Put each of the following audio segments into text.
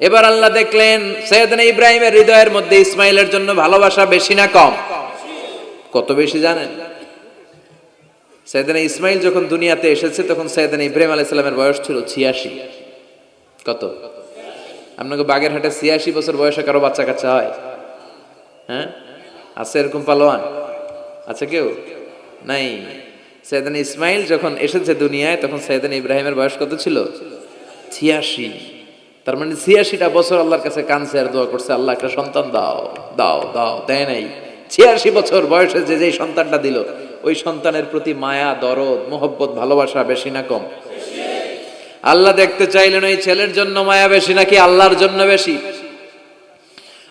এবার আল্লাহ দেখলেন সাইয়েদনা ইব্রাহিমের হৃদয়ের মধ্যে ইসমাইলের জন্য ভালোবাসা বেশি না কম? কত বেশি জানেন? সাইয়েদনা ইসমাইল যখন দুনিয়াতে এসেছে তখন সাইয়েদনা ইব্রাহিম আলাইহিস সালামের বয়স ছিল 86। কত? আপনাকে বাগেরহাটে 86 বছর বয়সে কারো বাচ্চা কাচ্চা হয়? হ্যাঁ, আছে এরকম পালোয়ান? আছে কেউ? নাই। সাইয়েদনা ইসমাইল যখন এসেছে দুনিয়ায় তখন সাইয়েদনা ইব্রাহিমের বয়স কত ছিল? 86। তার মানে 86টা বছর আল্লাহর কাছে কাঁদছে আর দোয়া করছে, আল্লাহ একটা সন্তান দাও দাও দাও, দেয় নাই। 86 বছর বয়সে যে যেই সন্তানটা দিল, ওই সন্তানের প্রতি মায়া, দরদ, মোহব্বত, ভালোবাসা বেশি না কম? আল্লাহ দেখতে চাইলেন ওই ছেলের জন্য মায়া বেশি নাকি আল্লাহর জন্য বেশি।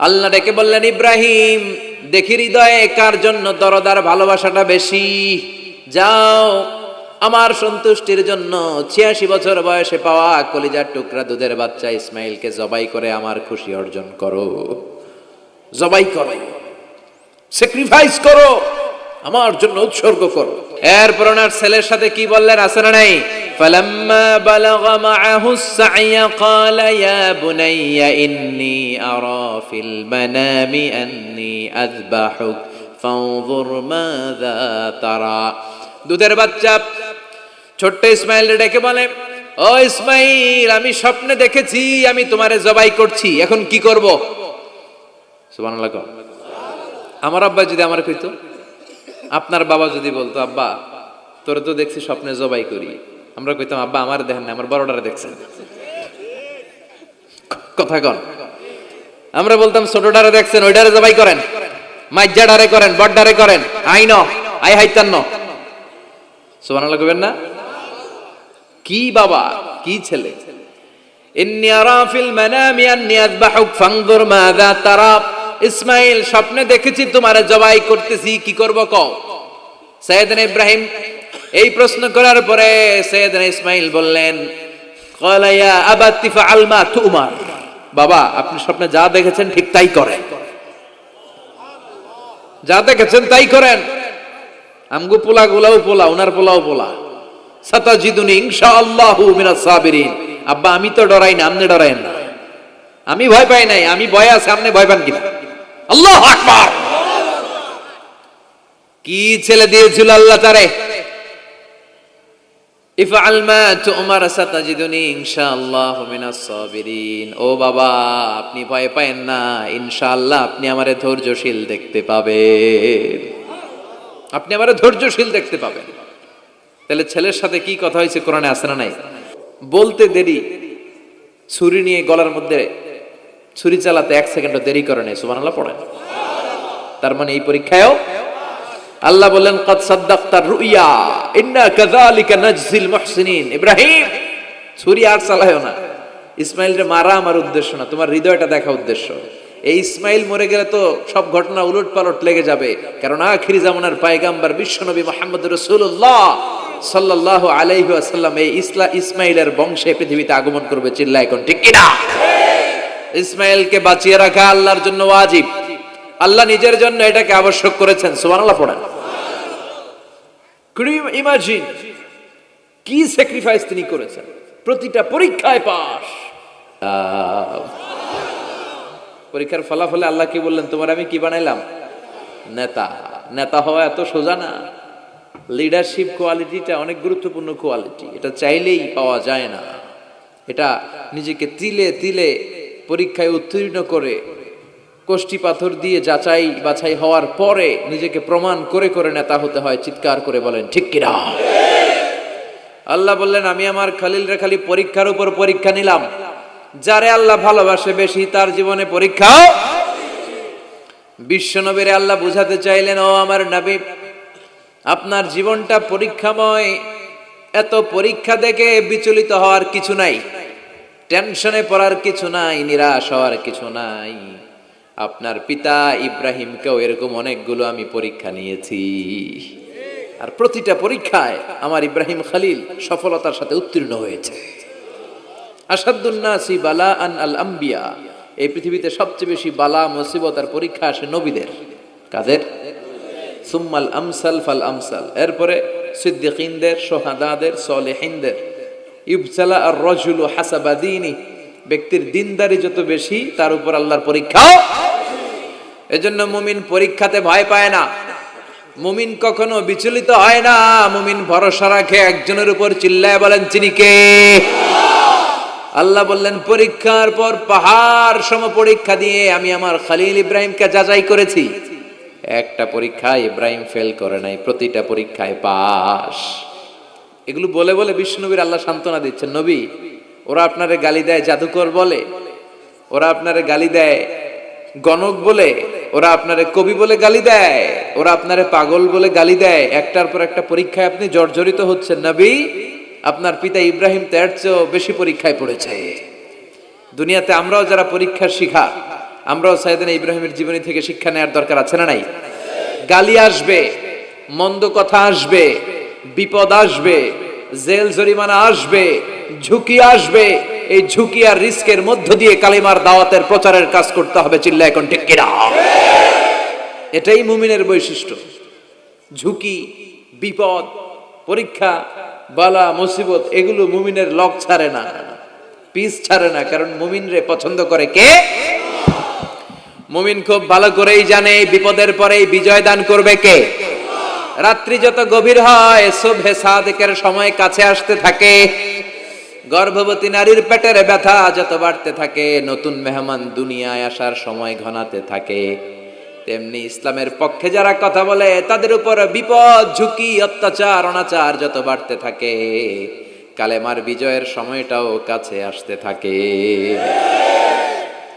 আল্লাহ ডেকে বললেন, ইব্রাহিম দেখি হৃদয়ে কার জন্য দরদ আর ভালোবাসাটা বেশি। যাও আমার সন্তুষ্টির জন্য 86 বছর বয়সে পাওয়া কলিজার টুকরা দুধের বাচ্চা ইসমাইলকে জবাই করে আমার খুশি অর্জন করো। জবাই করো, স্যাক্রিফাইস করো, আমার জন্য উৎসর্গ করো। এরপর ওনার ছেলের সাথে কি বললেন আছে না নাই? ফালাম্মা বালাগা মাআহু সা'য়া ক্বালা ইয়া বুনাইয়া ইন্নী আরা ফিল মানামি আন্নী আযবাহুক ফানজুর মাযা তারা। দুধের বাচ্চা ছোট্ট ইসমাইল ডেকে বলে, ও ইসমাইল, আমি স্বপ্নে দেখেছি আমি তোমারে জবাই করছি, এখন কি করব? সুবহানাল্লাহ। আমার আব্বা যদি আমার কইতো, আপনার বাবা যদি বলতো, আব্বা তোরে তো দেখছি স্বপ্নে জবাই করি, আমরা কইতাম, আব্বা আমার দেখেন না, আমার বড়টারে দেখছেন। কথা কন। আমরা বলতাম ছোটটারে দেখছেন, ওইটারে জবাই করেন, মাইজ্জাডারে করেন, বড়ডারে করেন, আইন আই হাইতান্ন। সুবহানাল্লাহ কইবেন না? কি বাবা, কি ছেলে! ইন্নী আরা ফিল মানামি আন্নী আযবাহুক ফানজুর মাযা তারা। ইসমাইল স্বপ্নে দেখেছি তোমারে জবাই করতেছি, কি করব কও? সাইয়েদনা ইব্রাহিম এই প্রশ্ন করার পরে সাইয়েদনা ইসমাইল বললেন, ক্বালা ইয়া আবাতি ফাআল মা তুমার। বাবা আপনি স্বপ্নে যা দেখেছেন ঠিক তাই করেন, যা দেখেছেন তাই করেন। আমগো পোলা গুলাও পোলা, ওনার পোলাও পোলা। সাতাজিদুনি ইনশাআল্লাহু মিনাস সাবিরিন। আব্বা আমি তো ডরাই না, আপনি ডরায়েন না। আমি ভয় পাই নাই, আমি ভয় আছে, আপনি ভয় পান কিনা? আল্লাহু আকবার। কি ছেলে দিয়েছিল আল্লাহ তারে! ইফআল মা তুমার সাতাজিদুনি ইনশাআল্লাহু মিনাস সাবিরিন। ও বাবা আপনি ভয় পায়েন না, ইনশাআল্লাহ আপনি আমারে ধৈর্যশীল দেখতে পাবেন, আপনি আমারে ধৈর্যশীল দেখতে পাবেন। তাহলে ছেলের সাথে কি কথা হয়েছে কোরআনে আছে না নাই? বলতে দেরি, ছুরি নিয়ে গলার মধ্যে ছুরি চালাতে 1 সেকেন্ডও দেরি করে নাই। সুবহানাল্লাহ পড়েন। তার মানে এই পরীক্ষায়ও আল্লাহ বললেন, ক্বাদ সাদ্দাকতার রুইয়া ইন্না কাযালিকা নাজজিল মুহসিনিন। ইব্রাহিম ছুরি আর চালায়ও না, ইসমাইলকে মারা আমার উদ্দেশ্য না, তোমার হৃদয়টা দেখা উদ্দেশ্য। এই ইসমাইল মরে গেলে তো সব ঘটনা উলট পালট লেগে যাবে, কারণ আখিরি জামানার পয়গম্বর বিশ্বনবী মুহাম্মদ রাসূলুল্লাহ সাল্লাল্লাহু আলাইহি ওয়াসাল্লাম এই ইসমাইলের বংশে পৃথিবীতে আগমন করবে। চিল্লায় কোন ঠিক কিনা? ইসমাইলকে বাঁচিয়ে রাখা আল্লাহর জন্য ওয়াজিব, আল্লাহ নিজের জন্য এটাকে আবশ্যক করেছেন। সুবহানাল্লাহ পড়েন। Could you imagine কি স্যাক্রিফাইস তিনি করেছেন? প্রতিটা পরীক্ষায় পাস। পরীক্ষার ফলাফলে আল্লাহ কি বললেন? তোমার আমি কি বানাইলাম? নেতা। নেতা হওয়া এত সোজা না। লিডারশিপ কোয়ালিটিটা অনেক গুরুত্বপূর্ণ কোয়ালিটি, এটা চাইলেই পাওয়া যায় না। এটা নিজেকে তিলে তিলে পরীক্ষায় উত্তীর্ণ করে, কষ্টি পাথর দিয়ে যাচাই বাছাই হওয়ার পরে নিজেকে প্রমাণ করে করে নেতা হতে হয়। চিৎকার করে বলেন ঠিক কিনা? আল্লাহ বললেন, আমি আমার খলিলরে খালি পরীক্ষার উপর পরীক্ষা নিলাম। যারে আল্লাহ ভালোবাসে বেশি তার জীবনে পরীক্ষাও। বিশ্বনবীরে আল্লাহ বুঝাতে চাইলেন, ও আমার নবী, আপনার জীবনটা পরীক্ষাময়। এত পরীক্ষা দেখে বিচলিত হওয়ার কিছু নাই, টেনশনে পড়ার কিছু নাই, নিরাশ হওয়ার কিছু নাই। আপনার পিতা ইব্রাহিমকেও এরকম অনেকগুলো আমি পরীক্ষা নিয়েছি, আর প্রতিটা পরীক্ষায় আমার ইব্রাহিম খলিল সফলতার সাথে উত্তীর্ণ হয়েছে। আসাদুন নাসি বালাআন আল আম্বিয়া। এই পৃথিবীতে সবচেয়ে বেশি বালা, মুসিবত আর পরীক্ষা আসে নবীদের। কাদের? সুম্মাল আমসাল ফাল আমসাল। এরপরে সিদ্দিকিনদের, শুহাদাদের, সালেহিনদের। ইবতালা আর রাজুলু হাসাবা দীনি। ব্যক্তির দিনদারি যত বেশি তার উপর আল্লাহর পরীক্ষাও। এজন্য মুমিন পরীক্ষাতে ভয় পায় না, মুমিন কখনো বিচলিত হয় না, মুমিন ভরসা রাখে একজনের উপর। চিল্লায় বলেন তিনি কে? আল্লাহ বললেন পরীক্ষার পর পাহাড় সম পরীক্ষা দিয়ে আমি আমার খলিল ইব্রাহিমকে যাচাই করেছি। একটা পরীক্ষায় ইব্রাহিম ফেল করে নাই, প্রতিটা পরীক্ষায় পাস। এগুলো বলে বলে বিষ্ণুনবীর আল্লাহ সান্ত্বনা দিচ্ছেন, নবী ওরা আপনারে গালি দেয় জাদুকর বলে, ওরা আপনারে গালি দেয় গণক বলে, ওরা আপনারে কবি বলে গালি দেয়, ওরা আপনারে পাগল বলে গালি দেয়, একটার পর একটা পরীক্ষায় আপনি জর্জরিত হচ্ছেন। নবী আপনার পিতা ইব্রাহিম তার চেয়েও বেশি পরীক্ষায় পড়েছে। দুনিয়াতে আমরাও যারা পরীক্ষার শিখা, আমরাও সাইয়েদনা ইব্রাহিমের জীবনী থেকে শিক্ষা নেওয়ার দরকার আছে না নাই? গালি আসবে, মন্দ কথা আসবে, বিপদ আসবে, জেল জরিমানা আসবে, ঝুঁকি আসবে। এই ঝুঁকি আর রিস্কের মধ্য দিয়ে কালিমার দাওয়াতের প্রচারের কাজ করতে হবে। চিল্লায় এখন ঠিক কিনা? এটাই মুমিনের বৈশিষ্ট্য। ঝুঁকি, বিপদ, পরীক্ষা, বালা, মুসিবত এগুলো মুমিনের লক ছাড়ে না, পিস ছাড়ে না। কারণ মুমিনরে পছন্দ করে কে? মুমিন খুব ভালো করেই জানে বিপদের পরেই বিজয় দান করবে কে। রাত্রি যত গভীর হয় সুবহে সাদিকের সময় কাছে আসতে থাকে, গর্ভবতী নারীর পেটের ব্যথা যত বাড়তে থাকে, নতুন মেহমান দুনিয়ায় আসার সময় ঘনাতে থাকে, তেমনি ইসলামের পক্ষে যারা কথা বলে তাদের উপর বিপদ, ঝুঁকি, অত্যাচার, অনাচার যত বাড়তে থাকে, কালেমার বিজয়ের সময়টাও কাছে আসতে থাকে,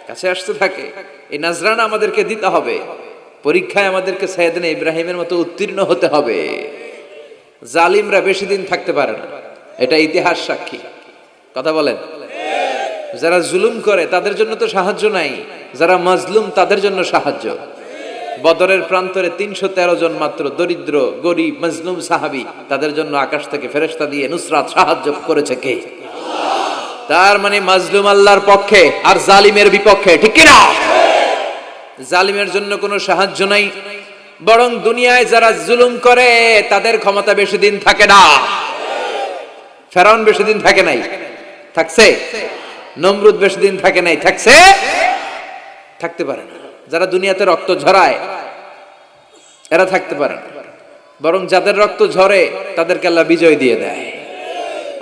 কাছে আসতে থাকে। এই নাজরানা আমাদেরকে দিতে হবে। পরীক্ষায় আমাদেরকে সাইয়েদনা ইব্রাহিমের মতো উত্তীর্ণ হতে হবে। জালিমরা বেশি দিন থাকতে পারে না, এটা ইতিহাস সাক্ষী। কথা বলেন। যারা জুলুম করে তাদের জন্য তো সাহায্য নাই, যারা মাজলুম তাদের জন্য সাহায্য। বদরের প্রান্তরে 313 জন মাত্র দরিদ্র, গরিব, মাজলুম সাহাবী, তাদের জন্য আকাশ থেকে ফেরেশতা দিয়ে নুসরাত সাহায্য করেছে কে? তার মানে মাজলুম আল্লাহর পক্ষে আর জালিমের বিপক্ষে, ঠিক কি না? জালিমের জন্য কোনো সাহায্য নাই, বরং দুনিয়ায় যারা জুলুম করে তাদের ক্ষমতা বেশি দিন থাকে না। ফেরাউন বেশি দিন থাকে নাই, থাকছে? নমরুদ বেশি দিন থাকে নাই, থাকছে? থাকতে পারে না। যারা দুনিয়াতে রক্ত ঝরায় এরা থাকতে পারে না, বরং যাদের রক্ত ঝরে তাদেরকে আল্লাহ বিজয় দিয়ে দেয়।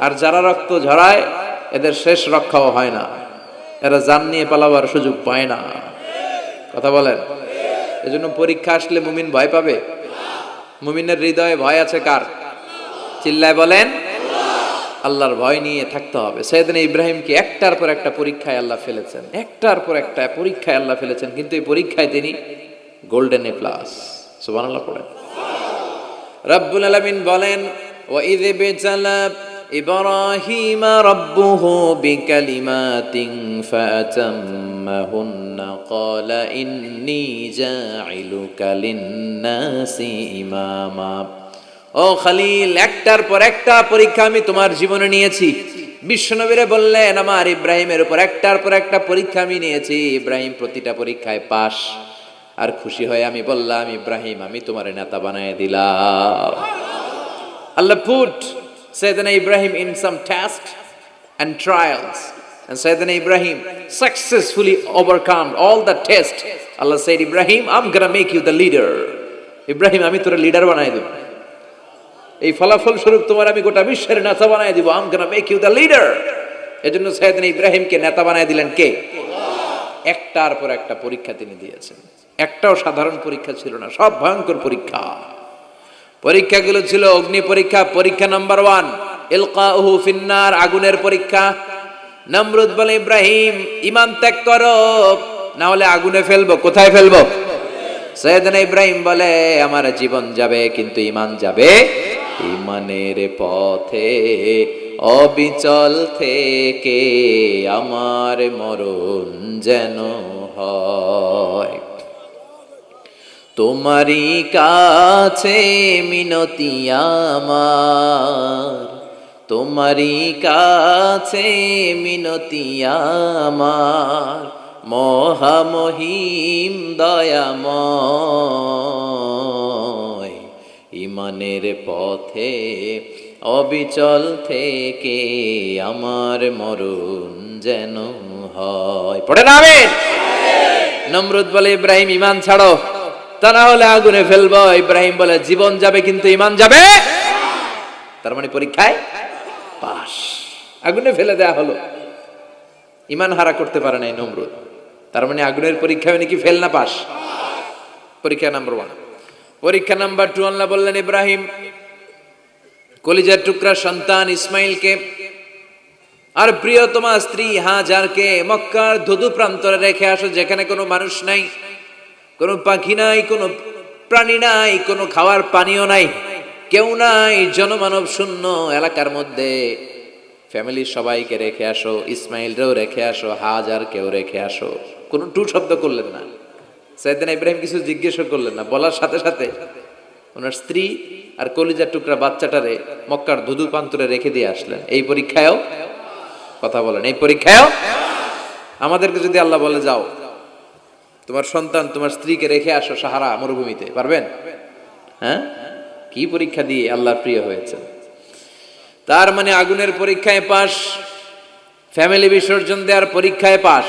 আর যারা রক্ত ঝরায় এদের শেষ রক্ষাও হয় না, এরা জান নিয়ে পালাবার সুযোগ পায় না। কথা বলেন। এজন্য পরীক্ষা আসলে মুমিন ভয় পাবে? মুমিনের হৃদয়ে ভয় আছে কার? চিল্লায় বলেন। আল্লাহর ভয় নিয়ে থাকতে হবে। সাইয়েদনা ইব্রাহিমকে একটার পর একটা পরীক্ষায় আল্লাহ ফেলেছেন, একটার পর একটা পরীক্ষায় আল্লাহ ফেলেছেন, কিন্তু এই পরীক্ষায় তিনি গোল্ডেন এ প্লাস। সুবহানাল্লাহ পড়েন। রব্বুল আলামিন বলেন, ওয়া ইয বিতালা ইব্রাহিম রাব্বুহু বিকালিমাতিন ফাতাম্মাহুন্না ক্বালা ইন্নী জাইলুকা লিন-নাসি ইমামা। ও খলিল, একটার পর একটা পরীক্ষা আমি তোমার জীবনে নিয়েছি। বিশ্বনবীরে বললেন আমার ইব্রাহিমের উপর একটার পর একটা পরীক্ষা আমি নিয়েছি, ইব্রাহিম প্রতিটা পরীক্ষায় পাস। আর খুশি হয়ে আমি বললাম, ইব্রাহিম আমি তোমার নেতা বানায় দিলাম। আল্লাহ put Sayyidina Ibrahim in some tests and trials, and Sayyidina Ibrahim successfully overcome all the tests. Allah said, Ibrahim, I'm gonna make you the leader. Ibrahim আমি তোর লিডার বানাই দেব, এই ফলাফল স্বরূপ তোমার আমি গোটা বিশ্বের নেতা বানাই দিব। I'm gonna make you the leader. এজন্য সাইয়েদনা ইব্রাহিমকে নেতা বানাই দিলেন কে? একটার পর একটা পরীক্ষা তিনি দিয়েছেন। একটাও সাধারণ পরীক্ষা ছিল না, সব ভয়ঙ্কর পরীক্ষা। পরীক্ষাগুলো ছিল অগ্নি পরীক্ষা। পরীক্ষা নাম্বার 1 ইলকাউহু ফিন্নার, আগুনের পরীক্ষা। নমরুদ বলে, ইব্রাহিম ঈমান ত্যাগ করো, না হলে আগুনে ফেলবো। কোথায় ফেলবো? সাইয়েদনা ইব্রাহিম বলে, আমার জীবন যাবে কিন্তু ঈমান যাবে। ঈমানের পথে অবিচল থেকে আমার মরণ যেন হয়। তোমারই কাছে মিনতি আমার, তোমারই কাছে মিনতি আমার, মহামহিম দয়াময়। ঈমানের পথে অবিচল থেকে আমার মরণ যেন হয়। পড়ে না আমিন। নমরুদ বলে ইব্রাহিম ঈমান ছাড়ো, তা না হলে আগুনে ফেলবো। ইব্রাহিম বলে জীবন যাবে কিন্তু ঈমান যাবে। তার মানে পরীক্ষায় পাস, আগুনে ফেলে দেয়া হলো, ঈমান হারা করতে পারে নাই নমরুদ। তার মানে আগুনের পরীক্ষায় নাকি ফেল না পাস? পরীক্ষা নাম্বার 1। পরীক্ষা নাম্বার 2, আল্লাহ বললেন ইব্রাহিম কলিজার টুকরা সন্তান ইসমাইলকে আর প্রিয়তমা স্ত্রী হাজারকে মক্কার ধুধু প্রান্তরে রেখে আসো, যেখানে কোনো মানুষ নাই, কোনো পাখি নাই, কোনো প্রাণী নাই, কোনো খাওয়ার পানিও নাই, কেউ নাই, জনমানব শূন্য এলাকার মধ্যে ফ্যামিলির সবাইকে রেখে আসো, ইসমাইলরেও রেখে আসো, হাজারকেও রেখে আসো। কোনো টু শব্দ করলেন না। সাইয়েদনা ইব্রাহিম কিছু জিজ্ঞেস করলেন না, বলার সাথে সাথে ওনার স্ত্রী আর কলিজার টুকরা বাচ্চাটারে মক্কার ধুধু প্রান্তরে রেখে দিয়ে আসলেন। এই পরীক্ষায়ও, কথা বলেন, এই পরীক্ষায়ও আমাদেরকে যদি আল্লাহ বলে যাও তোমার সন্তান তোমার স্ত্রীকে রেখে আসো সাহারা মরুভূমিতে, পারবেন? হ্যাঁ, কি পরীক্ষা দিয়ে আল্লাহর প্রিয় হয়েছে। তার মানে আগুনের পরীক্ষায় পাস, ফ্যামিলি বিসর্জন দেওয়ার পরীক্ষায় পাস।